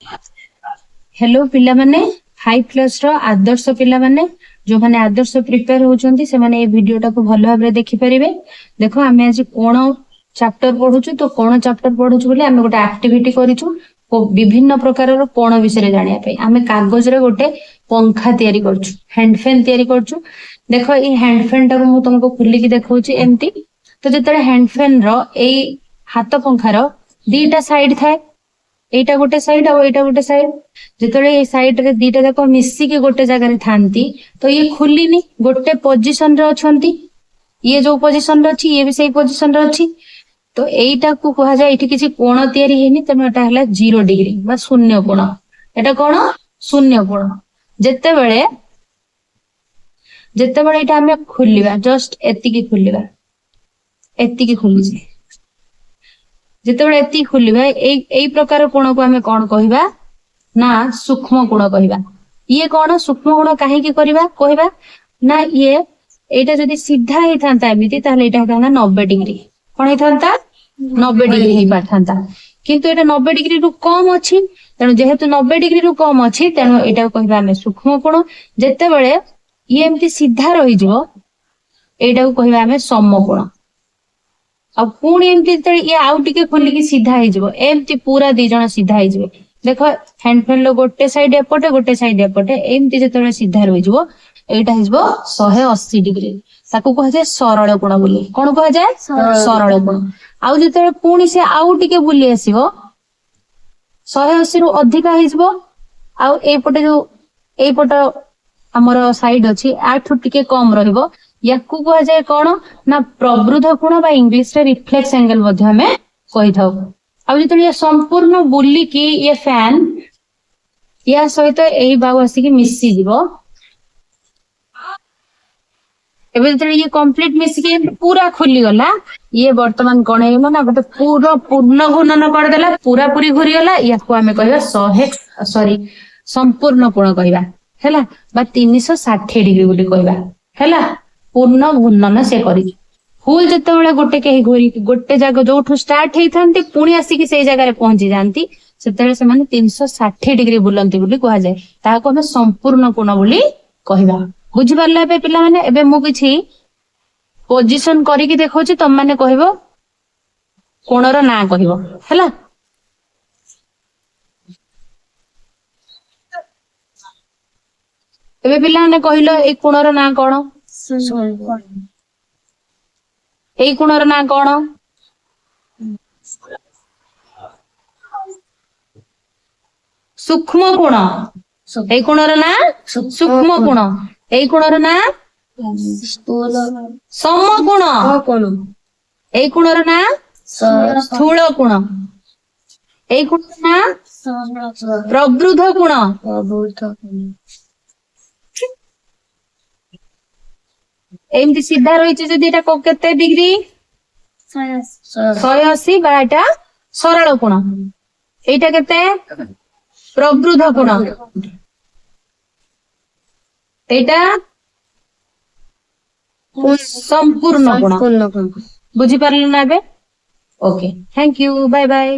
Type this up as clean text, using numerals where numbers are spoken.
Hello पिला माने 5 class रो आदर्श पिला माने जो माने आदर्श प्रिपेयर होउचंती से माने ए वीडियोटा को भलो भाबरे देखि परिबे। देखो आमे आज कोन चैप्टर पढुछु तो कोन चैप्टर पढुछु बोले आमे गोटे एक्टिविटी करिछु विभिन्न प्रकार रो कोन विषय जानिया पे आमे कागज रे गोटे पंखा तयारी करछु हैंड फैन तयारी करछु। देखो ई हैंड फैन टा को मु तुमको खुली की देखौची एम्ति। तो जेतरे हैंड फैन रो ए हाथ पंखा रो दीटा साइड थाए एटा गोटे साइड और एटा गोटे साइड जेतरे ए साइड रे दीटा जाक मिसी के गोटे जगह रे थांती तो ये खुलीनी गोटे पोजीशन रे अछंती ये जो पोजीशन रे अछि ये भी सेही पोजीशन रे अछि। तो एटा को कहा जाय एठी किछि कोण तयारी हेनी तमे एटा हला 0 डिग्री बा शून्य कोण। एटा कोण शून्य कोण जेतेबेले एटा हमें खुलिबा जस्ट एतिकी खुलिबा एतिकी खुलिजे जेतेबेले एति खुलिबा एई प्रकार कोण को हमें कोन कहिबा ना सूक्ष्म कोण कहिबा। ये कोण सूक्ष्म कोण काहे की करबा कहिबा ना ये एटा जदी सीधा हे थांता एमिति ताले एटा थांता 90 डिग्री कोन हे थांता 90 डिग्री हे पाथांता किंतु एटा 90 डिग्री रु कम अछि तनो जेहेतु 90 डिग्री रु कम अछि तनो एटा कहिबा हमें सूक्ष्म कोण। जेतेबेले ये एमिति सीधा रहि जिवो एटा को कहिबा हमें सम कोण। अब पुणी एमती ये आउ टिके खोलिकी सीधा हो एमती पूरा दी जण सीधा हो देख हैंड फैन लो गोटे साइड एपटे गोटे साइड एपटे एमती जो सीधा रही एटा हो 180 डिग्री ताकू कह जाए सरल कोण बोली कौन कह जाए सरल कोण। आउ जो पुणी से आउ टिके बुली आसीबो 180 रु अधिका हो आउ एपटे जो एपट हमर साइड अछि आठु टिके कम रहिबो याकू कह जाए कौन ना प्रवृद्ध कोण बा इंग्लिश रे रिफ्लेक्स एंगल मध्ये हमें कहि थाउ। अब जतले ये संपूर्ण बुली की ये फैन या सहित एही बागु आसी की मिसी जीवो एबे जतले ये कंप्लीट मिसी के पूरा खुली गला ये वर्तमान कोण हे ना गोटे पूरा पूर्ण घूर्णन कर देला पूरा पूरी घुरी गला याकू हमें कहबा 100 सॉरी संपूर्ण कोण कहबा हैला बा 360 डिग्री बोली कहबा हैला पूर्ण घूर्णन से करी फुल जेतेबेले गोटे के घोरी गोटे जगह जोठू स्टार्ट हेई थांती पुणी आसी से जगह पहुंची जाती सेतेबेले से माने 360 डिग्री बुलंती बोली कहा जाए ताको हमें संपूर्ण कोण बोली कहबा। बुझि परला बे पिला माने एबे मु किछि पोजीशन करी की देखौछि तम माने कहबो कोणर ना कहबो हैला। एबे पिला माने कहिलो ए कोणर ना कोन এই কোণর না কোণ সূক্ষ্ম কোণ এই কোণর না সূক্ষ্ম কোণ এই কোণর না সম কোণ এই কোণর না স্থূল কোণ এই কোণর না প্রবৃদ্ধ কোণ। एमती सीधा रही जदि केते डिग्री 180 बा एटा सरल कोण एटा केते प्रवृद्ध कोण एटा संपूर्ण कोण। बुझी परले ना बे okay thank you bye bye.